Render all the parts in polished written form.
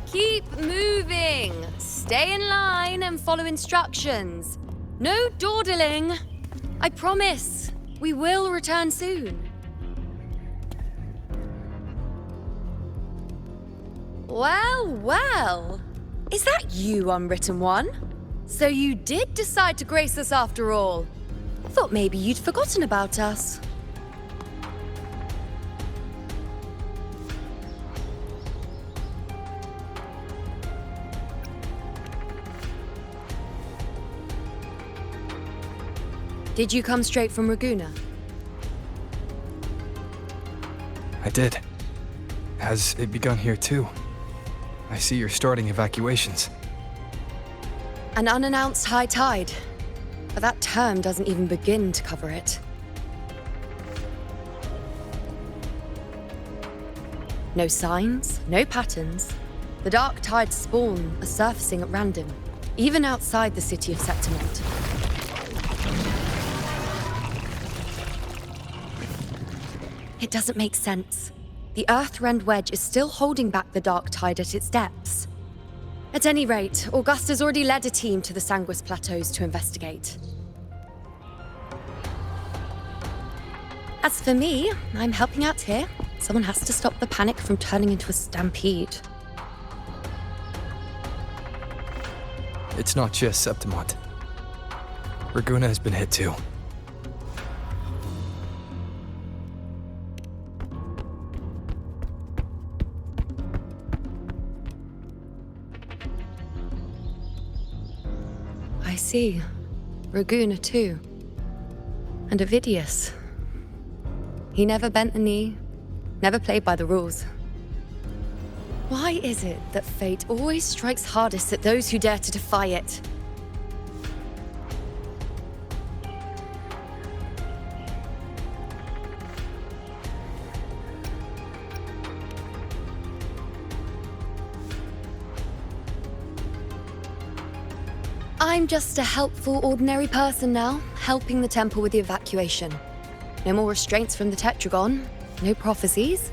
Keep moving! Stay in line and follow instructions. No dawdling. I promise, we will return soon. Well, well. Is that you, Unwritten One? So you did decide to grace us after all. Thought maybe you'd forgotten about us. Did you come straight from Raguna? I did. Has it begun here too? I see you're starting evacuations. An unannounced high tide. But that term doesn't even begin to cover it. No signs, no patterns. The dark tide spawn are surfacing at random, even outside the city of Septimont. It doesn't make sense. The Earth-rend wedge is still holding back the dark tide at its depths. At any rate, Augusta's already led a team to the Sanguis Plateaus to investigate. As for me, I'm helping out here. Someone has to stop the panic from turning into a stampede. It's not just Septimont. Raguna has been hit too. I see. Raguna too. And Ovidius. He never bent the knee, never played by the rules. Why is it that fate always strikes hardest at those who dare to defy it? I'm just a helpful, ordinary person now, helping the temple with the evacuation. No more restraints from the Tetragon, no prophecies.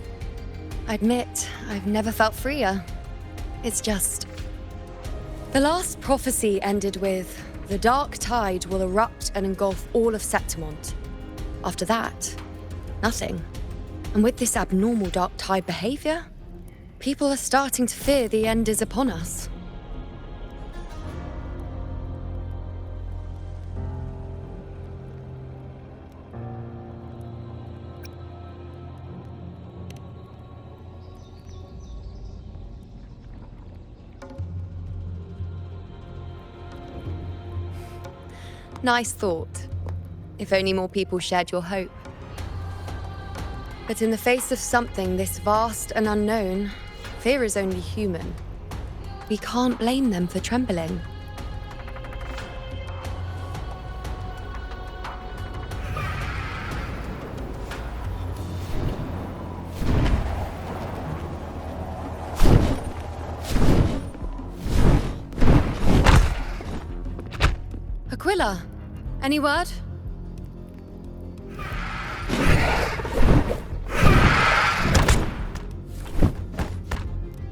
I admit, I've never felt freer. It's just... The last prophecy ended with, the dark tide will erupt and engulf all of Septimont. After that, nothing. And with this abnormal dark tide behavior, people are starting to fear the end is upon us. Nice thought. If only more people shared your hope. But in the face of something this vast and unknown, fear is only human. We can't blame them for trembling. Aquila, any word?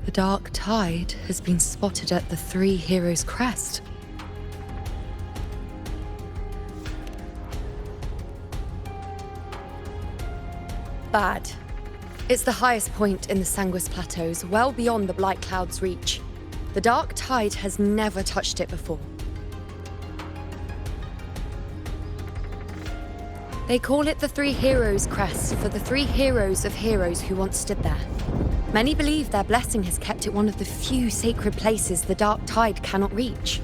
The dark tide has been spotted at the Three Heroes' crest. Bad. It's the highest point in the Sanguis Plateaus, well beyond the Blight Cloud's reach. The dark tide has never touched it before. They call it the Three Heroes' crest for the three heroes of heroes who once stood there. Many believe their blessing has kept it one of the few sacred places the dark tide cannot reach.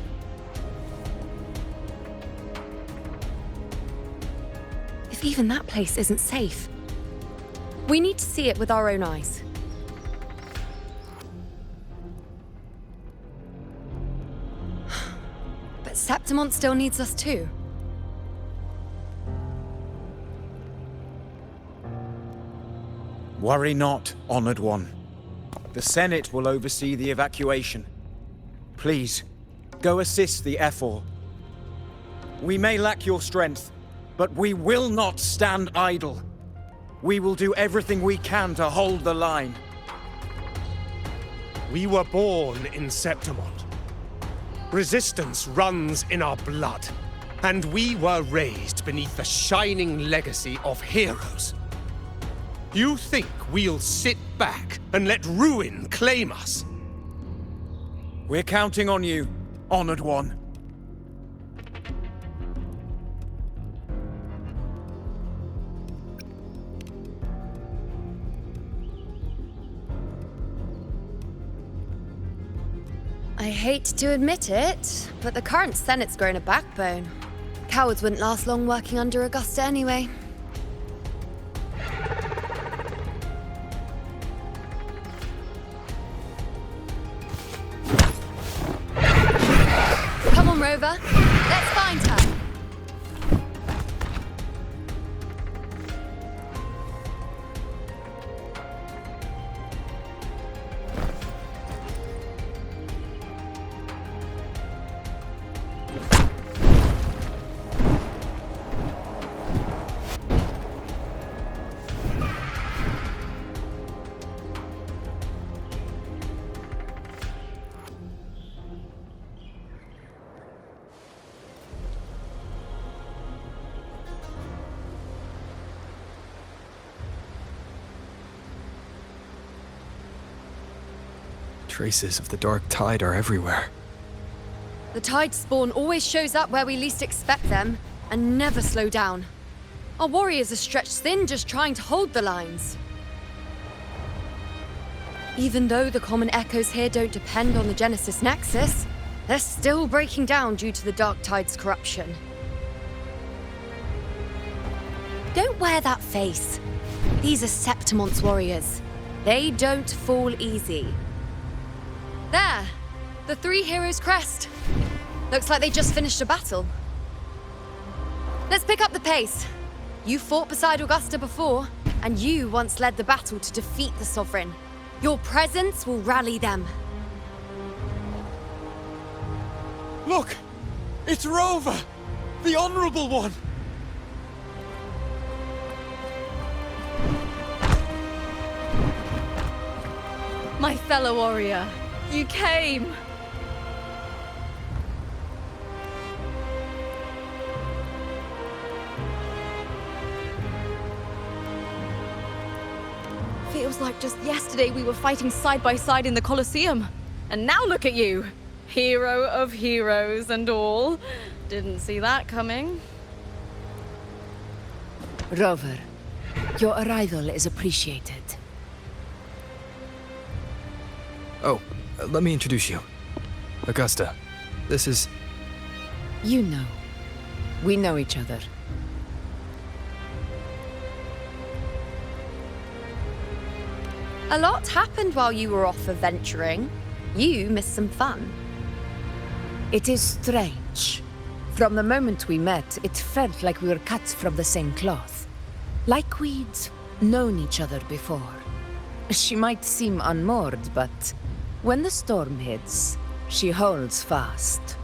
If even that place isn't safe, we need to see it with our own eyes. Septimont still needs us too. Worry not, Honored One. The Senate will oversee the evacuation. Please, go assist the Ephor. We may lack your strength, but we will not stand idle. We will do everything we can to hold the line. We were born in Septimont. Resistance runs in our blood, and we were raised beneath the shining legacy of heroes. You think we'll sit back and let ruin claim us? We're counting on you, Honored One. I hate to admit it, but the current Senate's grown a backbone. Cowards wouldn't last long working under Augusta anyway. Come on, Rover. Let's find her. Traces of the dark tide are everywhere. The tide spawn always shows up where we least expect them, and never slow down. Our warriors are stretched thin just trying to hold the lines. Even though the common echoes here don't depend on the Genesis Nexus, they're still breaking down due to the dark tide's corruption. Don't wear that face. These are Septimont's warriors. They don't fall easy. There! The three heroes' crest. Looks like they just finished a battle. Let's pick up the pace. You fought beside Augusta before, and you once led the battle to defeat the Sovereign. Your presence will rally them. Look! It's Rover! The Honorable One! My fellow warrior, you came! Feels like just yesterday we were fighting side by side in the Colosseum. And now look at you! Hero of heroes and all. Didn't see that coming. Rover, your arrival is appreciated. Oh, let me introduce you. Augusta, this is... You know. We know each other. A lot happened while you were off adventuring. You missed some fun. It is strange. From the moment we met, it felt like we were cut from the same cloth. Like we'd known each other before. She might seem unmoored, but when the storm hits, she holds fast.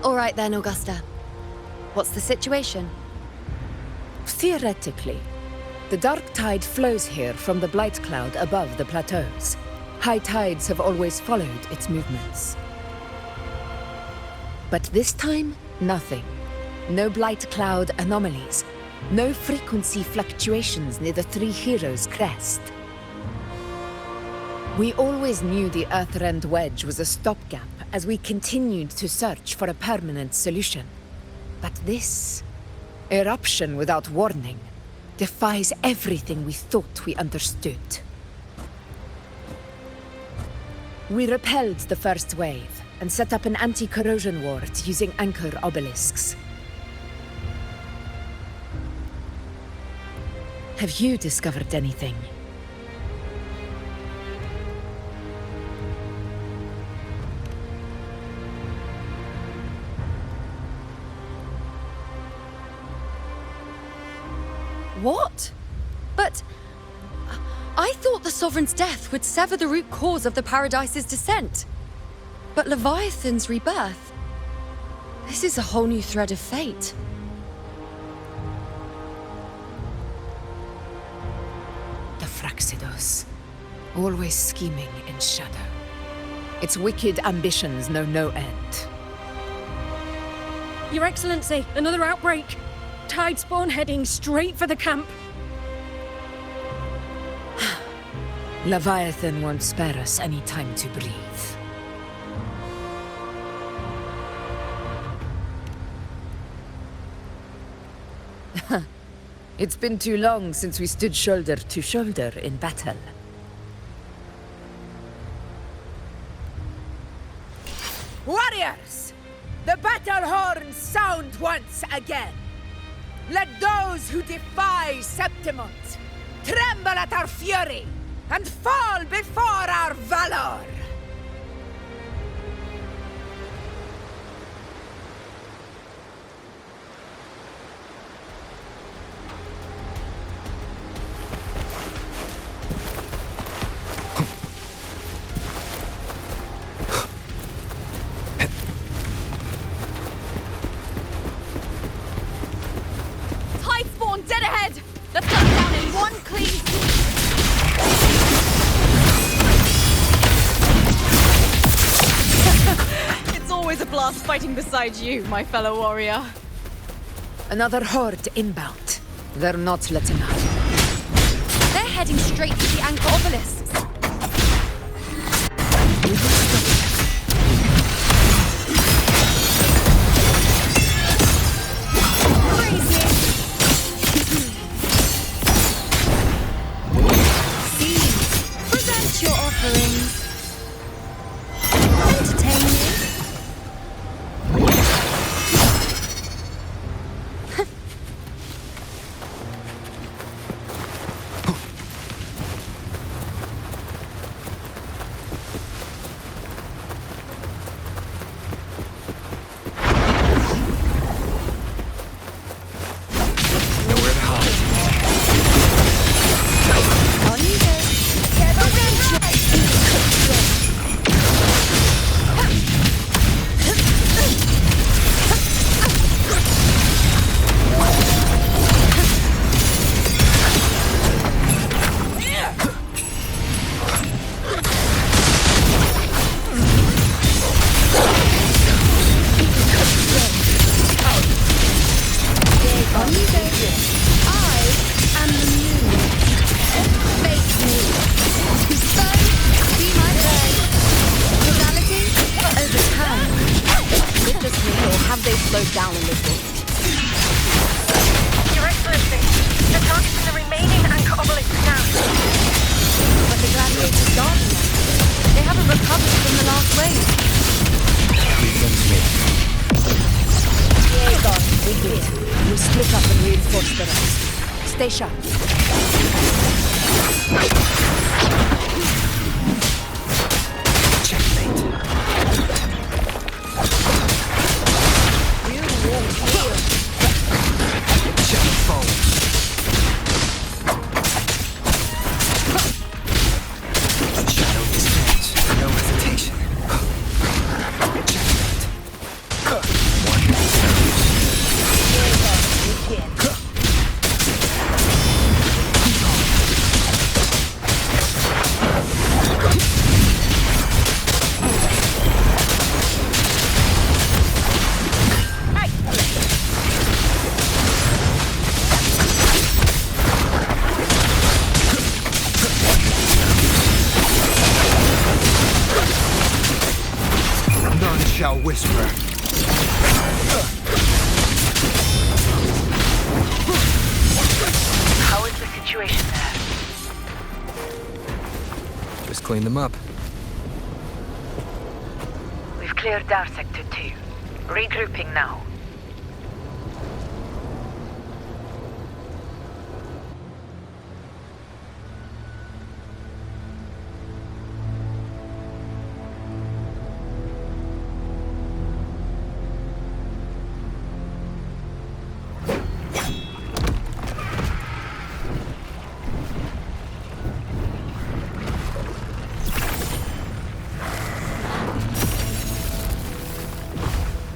All right then, Augusta. What's the situation? Theoretically, the dark tide flows here from the blight cloud above the plateaus. High tides have always followed its movements. But this time, nothing. No blight cloud anomalies. No frequency fluctuations near the Three Heroes' crest. We always knew the Earthrend Wedge was a stopgap as we continued to search for a permanent solution. But this eruption without warning defies everything we thought we understood. We repelled the first wave and set up an anti-corrosion ward using anchor obelisks. Have you discovered anything? What? But I thought the Sovereign's death would sever the root cause of the Paradise's descent. But Leviathan's rebirth? This is a whole new thread of fate. The Fraxidos. Always scheming in shadow. Its wicked ambitions know no end. Your Excellency, another outbreak. Tidespawn heading straight for the camp. Leviathan won't spare us any time to breathe. It's been too long since we stood shoulder to shoulder in battle. Warriors! The battle horns sound once again! Let those who defy Septimont tremble at our fury and fall before our valor! Tidespawn dead ahead! Let's cut down in one clean sweep! It's always a blast fighting beside you, my fellow warrior. Another horde inbound. They're not letting up. They're heading straight to the anchor obelisks. Present your offerings. Entertain me. Nowhere to hide. On you go. On you go. I am the moon. Face me. Sun, be my bird. Causality, overturn. Witness me, or have they slowed down a little? Your Excellency, the target's in the remaining anchor obelisk now. But the gladiators gone now. They haven't recovered from the last wave. Leave them to me. Aegon, we did. We'll split up and reinforce the rest. Stay sharp. Checkmate. You won't heal. Shadow falls. Shadow descends. No hesitation. Checkmate. One serves. None shall whisper. How is the situation there? Just clean them up. We've cleared our sector 2. Regrouping now.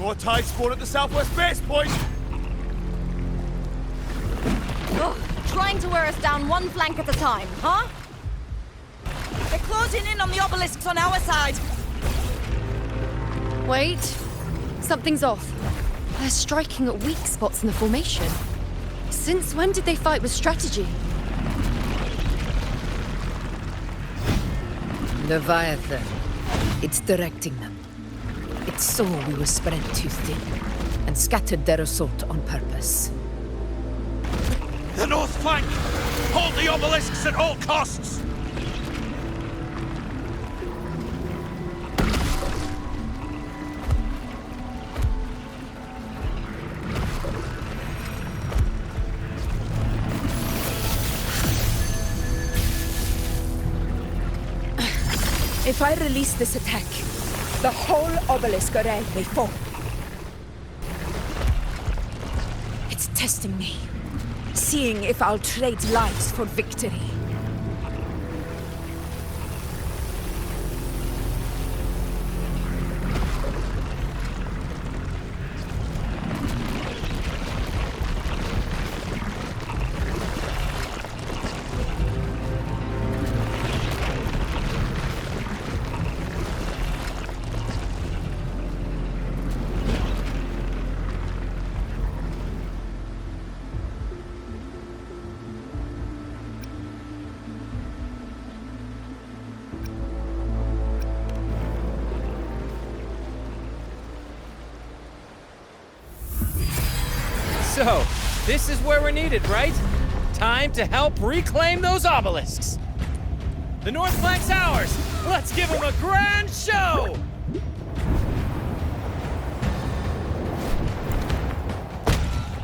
More tide spawn at the southwest base point! Ugh, trying to wear us down one flank at a time, huh? They're closing in on the obelisks on our side. Wait. Something's off. They're striking at weak spots in the formation. Since when did they fight with strategy? Leviathan. It's directing them. It saw we were spread too thin, and scattered their assault on purpose. The north flank! Hold the obelisks at all costs! If I release this attack, the whole obelisk array may fall. It's testing me, seeing if I'll trade lives for victory. So, this is where we're needed, right? Time to help reclaim those obelisks. The north flank's ours. Let's give them a grand show!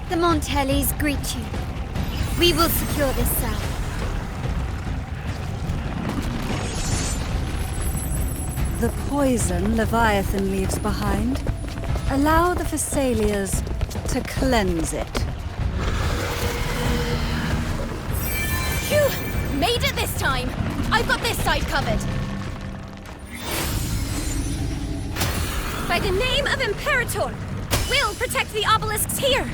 The Montellis greet you. We will secure this cell. The poison Leviathan leaves behind, allow the Thessalians to cleanse it. Phew! Made it this time! I've got this side covered. By the name of Imperator, we'll protect the obelisks here!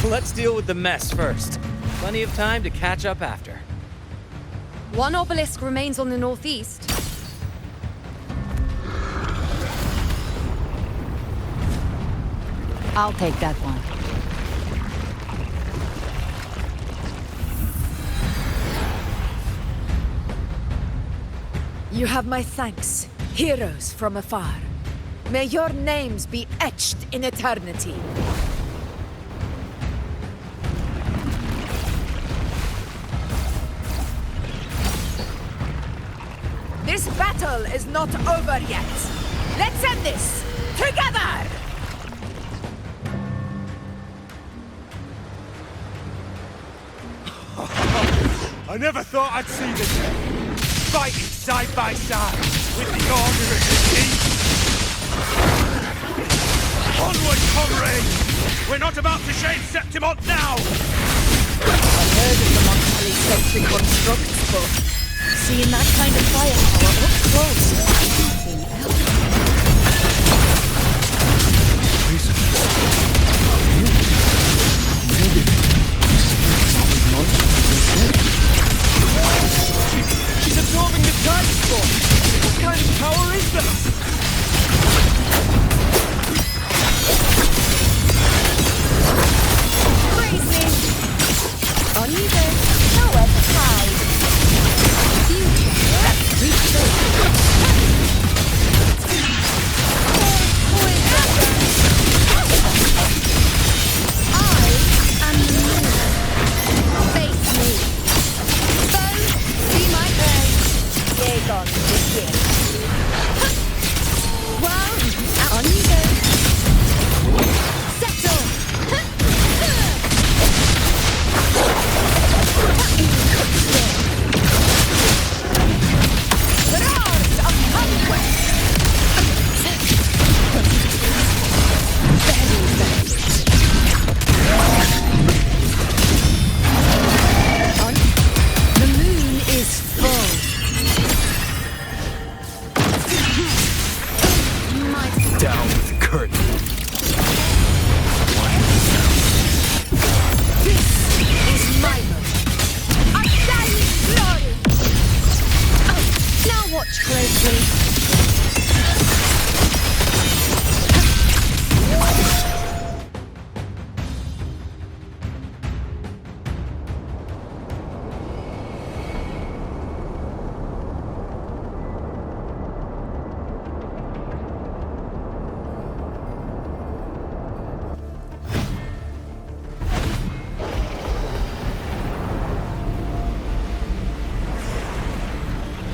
Let's deal with the mess first. Plenty of time to catch up after. One obelisk remains on the northeast. I'll take that one. You have my thanks, heroes from afar. May your names be etched in eternity. This battle is not over yet. Let's end this together! I never thought I'd see the day. Fighting side by side with the Order of the King. Onward, comrades! We're not about to shade Septimont now! I've heard of the Montelli sentry constructs, but seeing that kind of firepower up close is something else. She's absorbing the tide storm! What kind of power is that? Uneven, nowhere to hide. Let's reach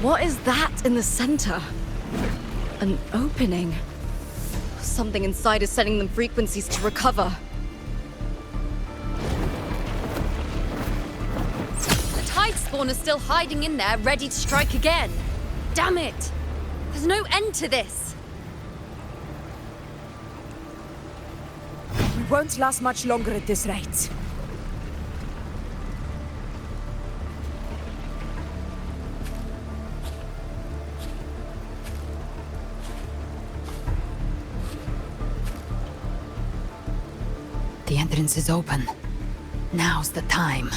What is that in the center? An opening. Something inside is sending them frequencies to recover. The tide spawn is still hiding in there, ready to strike again. Damn it! There's no end to this. We won't last much longer at this rate. The entrance is open. Now's the time.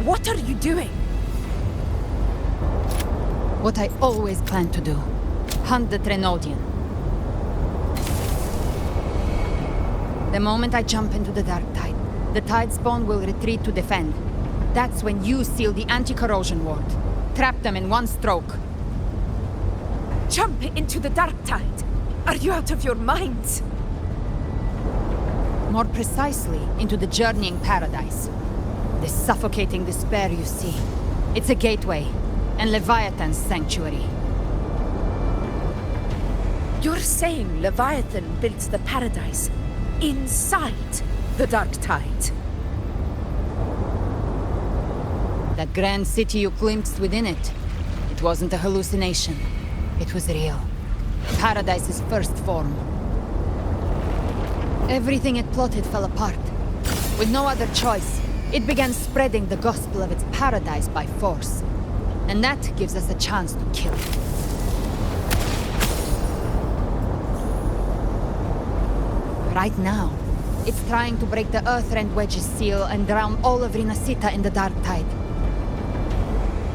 What are you doing? What I always planned to do. Hunt the Trenodian. The moment I jump into the dark tide, the tide spawn will retreat to defend. That's when you seal the anti-corrosion ward. Trap them in one stroke. Jump into the dark tide? Are you out of your mind? More precisely, into the journeying paradise. The suffocating despair you see. It's a gateway, and Leviathan's sanctuary. You're saying Leviathan built the paradise inside the dark tide? That grand city you glimpsed within it, it wasn't a hallucination. It was real. Paradise's first form. Everything it plotted fell apart. With no other choice, it began spreading the gospel of its paradise by force. And that gives us a chance to kill it. Right now, it's trying to break the Earthrend Wedge's seal and drown all of Rinasita in the dark tide.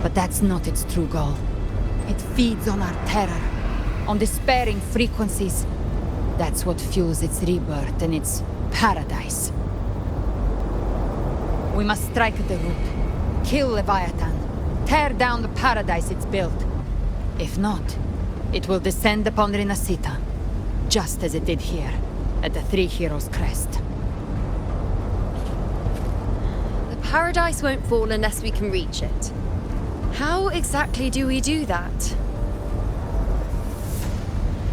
But that's not its true goal. It feeds on our terror, on despairing frequencies. That's what fuels its rebirth and its paradise. We must strike at the root, kill Leviathan, tear down the paradise it's built. If not, it will descend upon Rinasita, just as it did here, at the Three Heroes' Crest. The paradise won't fall unless we can reach it. How exactly do we do that?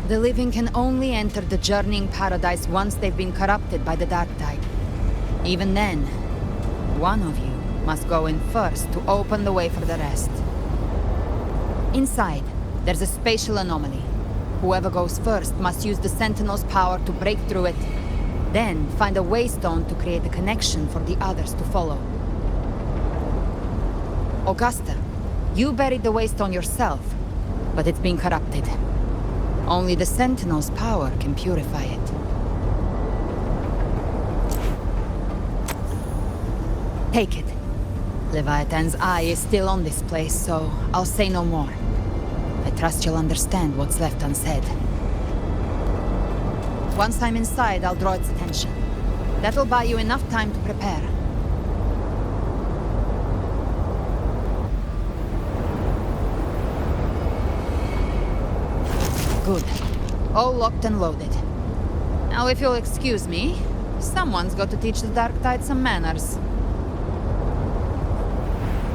The living can only enter the journeying paradise once they've been corrupted by the dark tide. Even then, one of you must go in first to open the way for the rest. Inside, there's a spatial anomaly. Whoever goes first must use the Sentinel's power to break through it, then find a waystone to create a connection for the others to follow. Augusta, you buried the waystone yourself, but it's been corrupted. Only the Sentinel's power can purify it. Take it. Leviathan's eye is still on this place, so I'll say no more. I trust you'll understand what's left unsaid. Once I'm inside, I'll draw its attention. That'll buy you enough time to prepare. Good. All locked and loaded. Now, if you'll excuse me, someone's got to teach the Dark Tide some manners.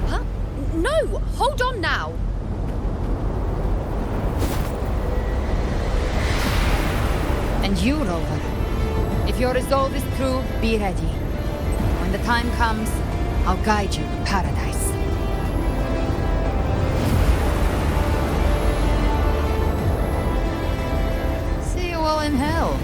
Huh? No! Hold on now! And you, Rover. If your resolve is true, be ready. When the time comes, I'll guide you to paradise. See you all in hell.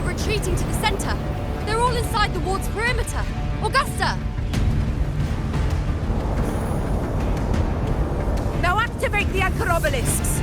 Retreating to the center. They're all inside the ward's perimeter. Augusta! Now activate the anchor obelisks!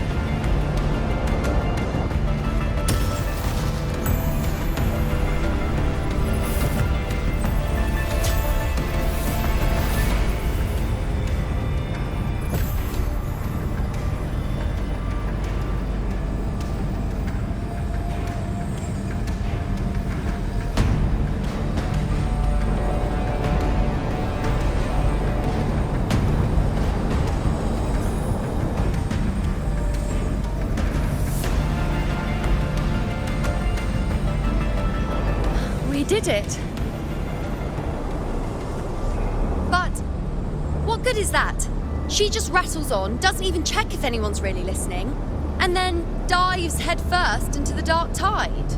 We did it! But what good is that? She just rattles on, doesn't even check if anyone's really listening, and then dives headfirst into the dark tide.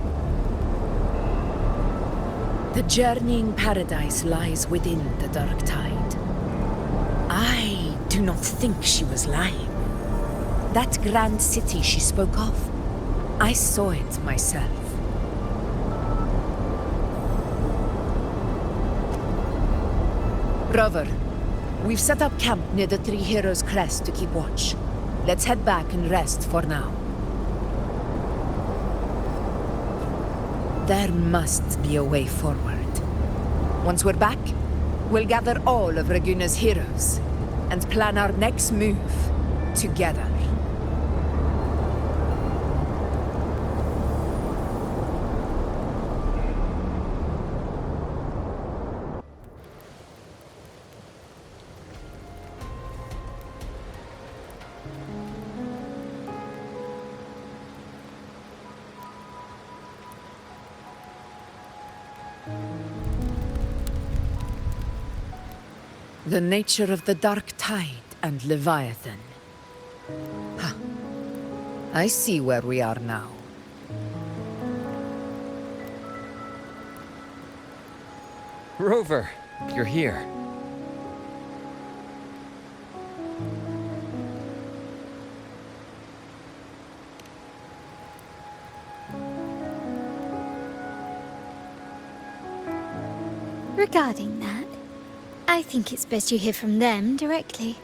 The journeying paradise lies within the dark tide. I do not think she was lying. That grand city she spoke of, I saw it myself. Rover, we've set up camp near the Three Heroes Crest to keep watch. Let's head back and rest for now. There must be a way forward. Once we're back, we'll gather all of Raguna's heroes and plan our next move together. The nature of the dark tide and Leviathan. Ha! I see where we are now. Rover, you're here. Regarding that, I think it's best you hear from them directly.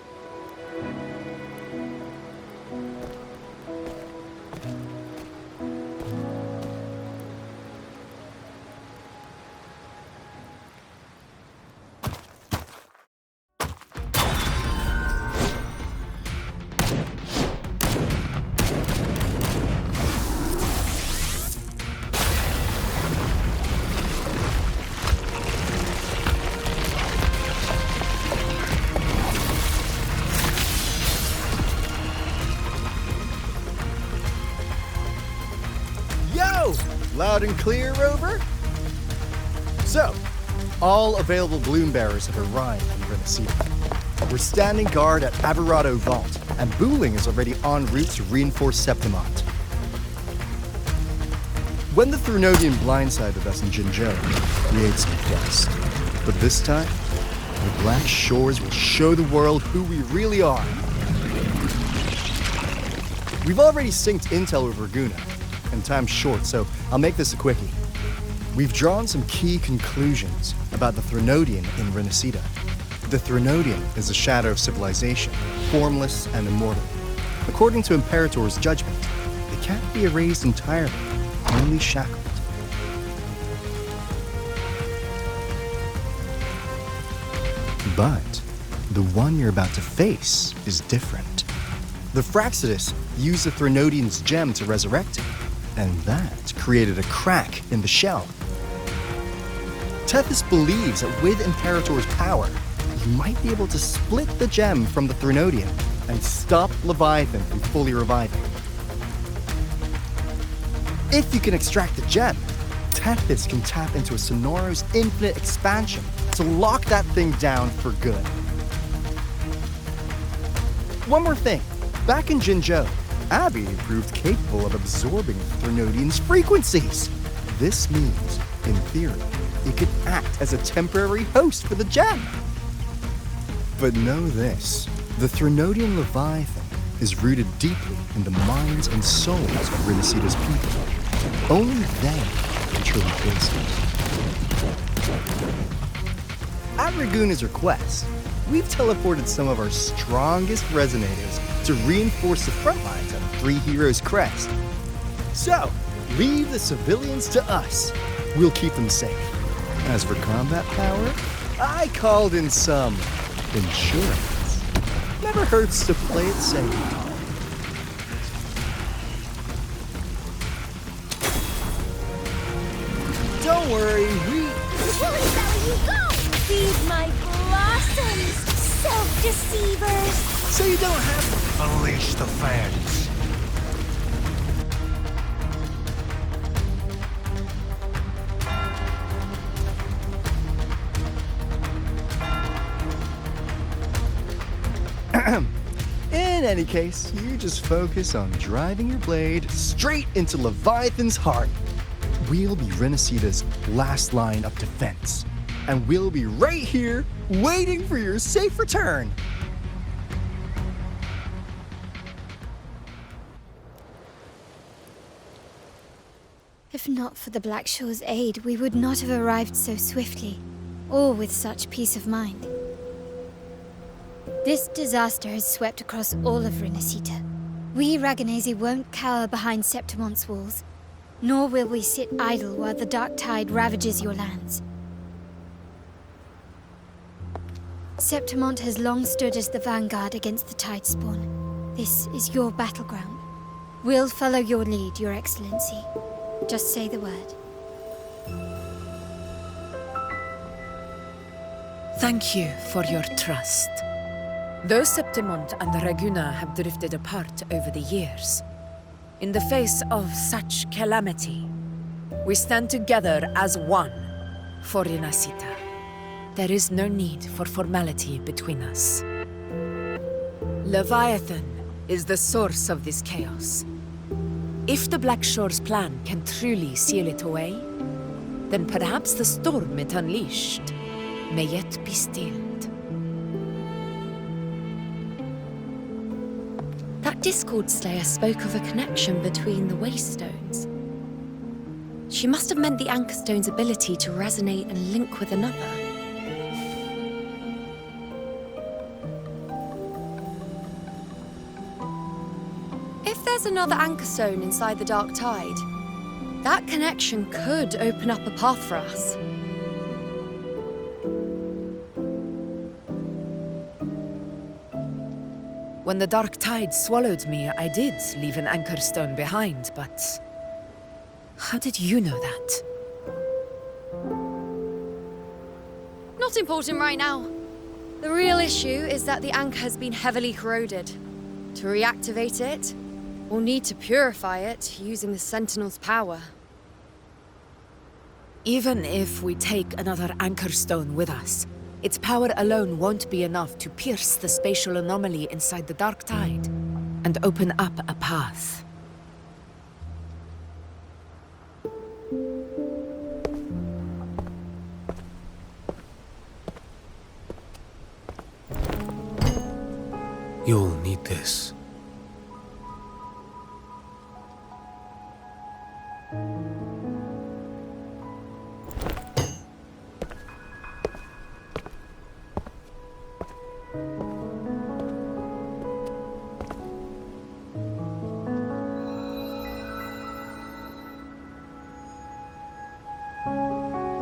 Loud and clear, Rover? So, all available bloom bearers have arrived in Renacida. We're standing guard at Averado Vault, and Booling is already en route to reinforce Septimont. When the Threnodian blindsided us in Jinzhou, we ate some dust. But this time, the Black Shores will show the world who we really are. We've already synced intel with Raguna, and time's short, so I'll make this a quickie. We've drawn some key conclusions about the Threnodian in Renacida. The Threnodian is a shadow of civilization, formless and immortal. According to Imperator's judgment, they can't be erased entirely, only shackled. But the one you're about to face is different. The Fraxidus used the Threnodian's gem to resurrect him, and that created a crack in the shell. Tethys believes that with Imperator's power, you might be able to split the gem from the Threnodian and stop Leviathan from fully reviving. If you can extract the gem, Tethys can tap into a Sonoro's infinite expansion to lock that thing down for good. One more thing. Back in Jinzhou, Abby proved capable of absorbing Threnodian's frequencies. This means, in theory, it could act as a temporary host for the gem. But know this, the Threnodian Leviathan is rooted deeply in the minds and souls of Renacida's people. Only they can truly face it. At Raguna's request, we've teleported some of our strongest resonators to reinforce the front lines of Three Heroes Crest. So, leave the civilians to us. We'll keep them safe. As for combat power, I called in some insurance. Never hurts to play it safe. Don't worry, Willy-belly you go! Feed my blossoms, self-deceivers! So you don't have to unleash the fans. In any case, you just focus on driving your blade straight into Leviathan's heart. We'll be Renacita's last line of defense, and we'll be right here waiting for your safe return. If not for the Black Shore's aid, we would not have arrived so swiftly, or with such peace of mind. This disaster has swept across all of Renacita. We Raganazi won't cower behind Septimont's walls, nor will we sit idle while the dark tide ravages your lands. Septimont has long stood as the vanguard against the Tidespawn. This is your battleground. We'll follow your lead, Your Excellency. Just say the word. Thank you for your trust. Though Septimont and Raguna have drifted apart over the years, in the face of such calamity, we stand together as one for Renacita. There is no need for formality between us. Leviathan is the source of this chaos. If the Black Shore's plan can truly seal it away, then perhaps the storm it unleashed may yet be stilled. That Discord Slayer spoke of a connection between the Waystones. She must have meant the Anchorstone's ability to resonate and link with another. If there's another Anchorstone inside the Dark Tide, that connection could open up a path for us. When the Dark Tide swallowed me, I did leave an Anchorstone behind, but... how did you know that? Not important right now. The real issue is that the anchor has been heavily corroded. To reactivate it, we'll need to purify it using the Sentinel's power. Even if we take another Anchorstone with us, its power alone won't be enough to pierce the spatial anomaly inside the Dark Tide and open up a path. You'll need this.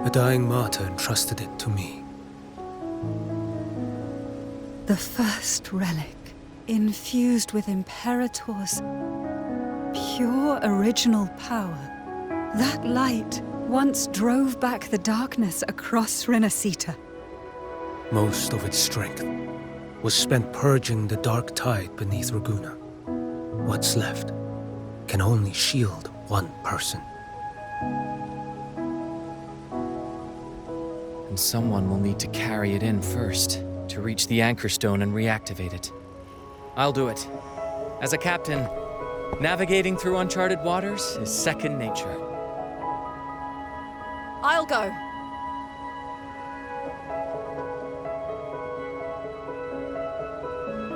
A dying martyr entrusted it to me. The first relic, infused with Imperator's pure original power. That light once drove back the darkness across Renacita. Most of its strength was spent purging the dark tide beneath Raguna. What's left can only shield one person. And someone will need to carry it in first, to reach the Anchorstone and reactivate it. I'll do it. As a captain, navigating through uncharted waters is second nature. I'll go.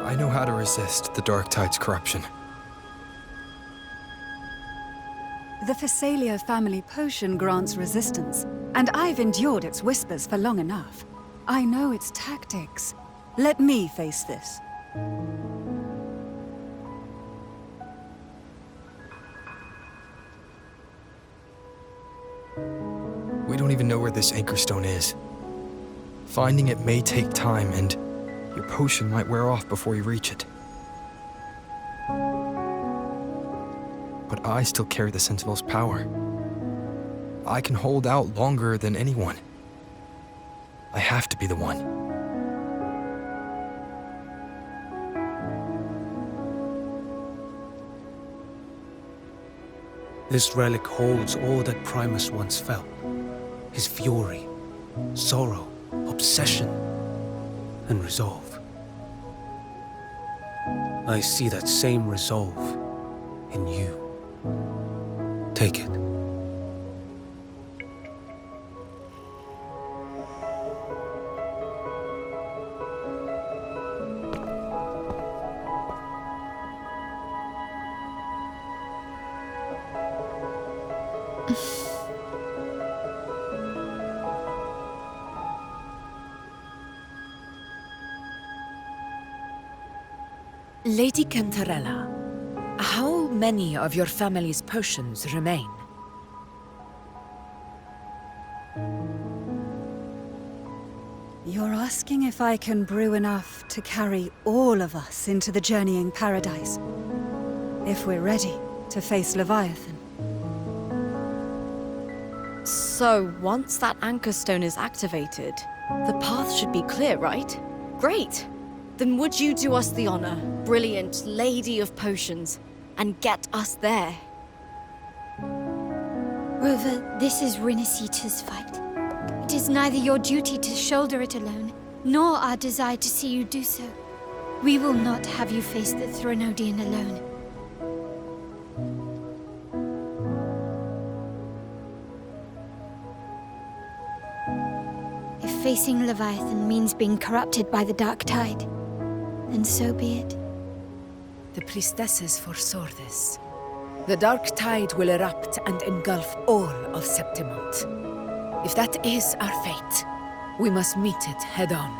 I know how to resist the Dark Tide's corruption. The Phasalia family potion grants resistance, and I've endured its whispers for long enough. I know its tactics. Let me face this. We don't even know where this Anchorstone is. Finding it may take time, and your potion might wear off before you reach it. But I still carry the Sentinel's power. I can hold out longer than anyone. I have to be the one. This relic holds all that Primus once felt. His fury, sorrow, obsession, and resolve. I see that same resolve in you. Take it. Lady Cantarella, how many of your family's potions remain? You're asking if I can brew enough to carry all of us into the journeying paradise. If we're ready to face Leviathan. So, once that anchor stone is activated, the path should be clear, right? Great! Then would you do us the honor, brilliant Lady of Potions, and get us there? Rover, this is Rinasita's fight. It is neither your duty to shoulder it alone, nor our desire to see you do so. We will not have you face the Thronodian alone. If facing Leviathan means being corrupted by the Dark Tide, then so be it. The priestesses foresaw this. The Dark Tide will erupt and engulf all of Septimont. If that is our fate, we must meet it head-on.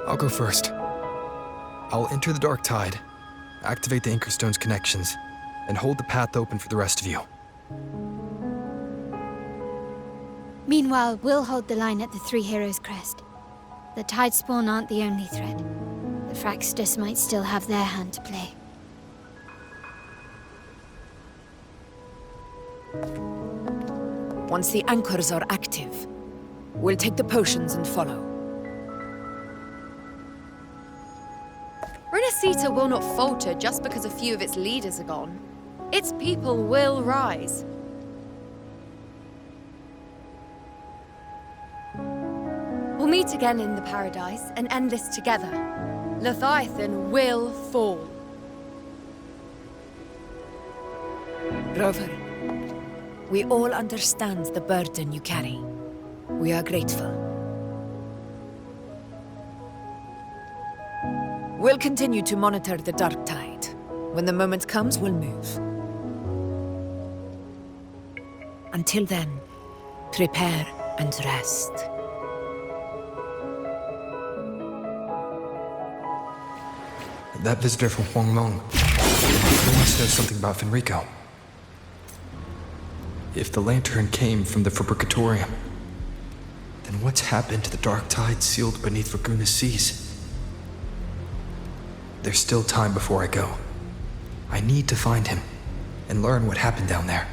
I'll go first. I'll enter the Dark Tide, activate the Anchorstone's connections, and hold the path open for the rest of you. Meanwhile, we'll hold the line at the Three Heroes Crest. The Tidespawn aren't the only threat. The Fraxtus might still have their hand to play. Once the anchors are active, we'll take the potions and follow. Rinasita will not falter just because a few of its leaders are gone. Its people will rise. We'll meet again in the paradise and end this together. Leviathan will fall. Rover, we all understand the burden you carry. We are grateful. We'll continue to monitor the Dark Tide. When the moment comes, we'll move. Until then, prepare and rest. That visitor from Huanglong, he wants to know something about Fenrico. If the lantern came from the Fabricatorium, then what's happened to the Dark Tide sealed beneath Raguna's seas? There's still time before I go. I need to find him and learn what happened down there.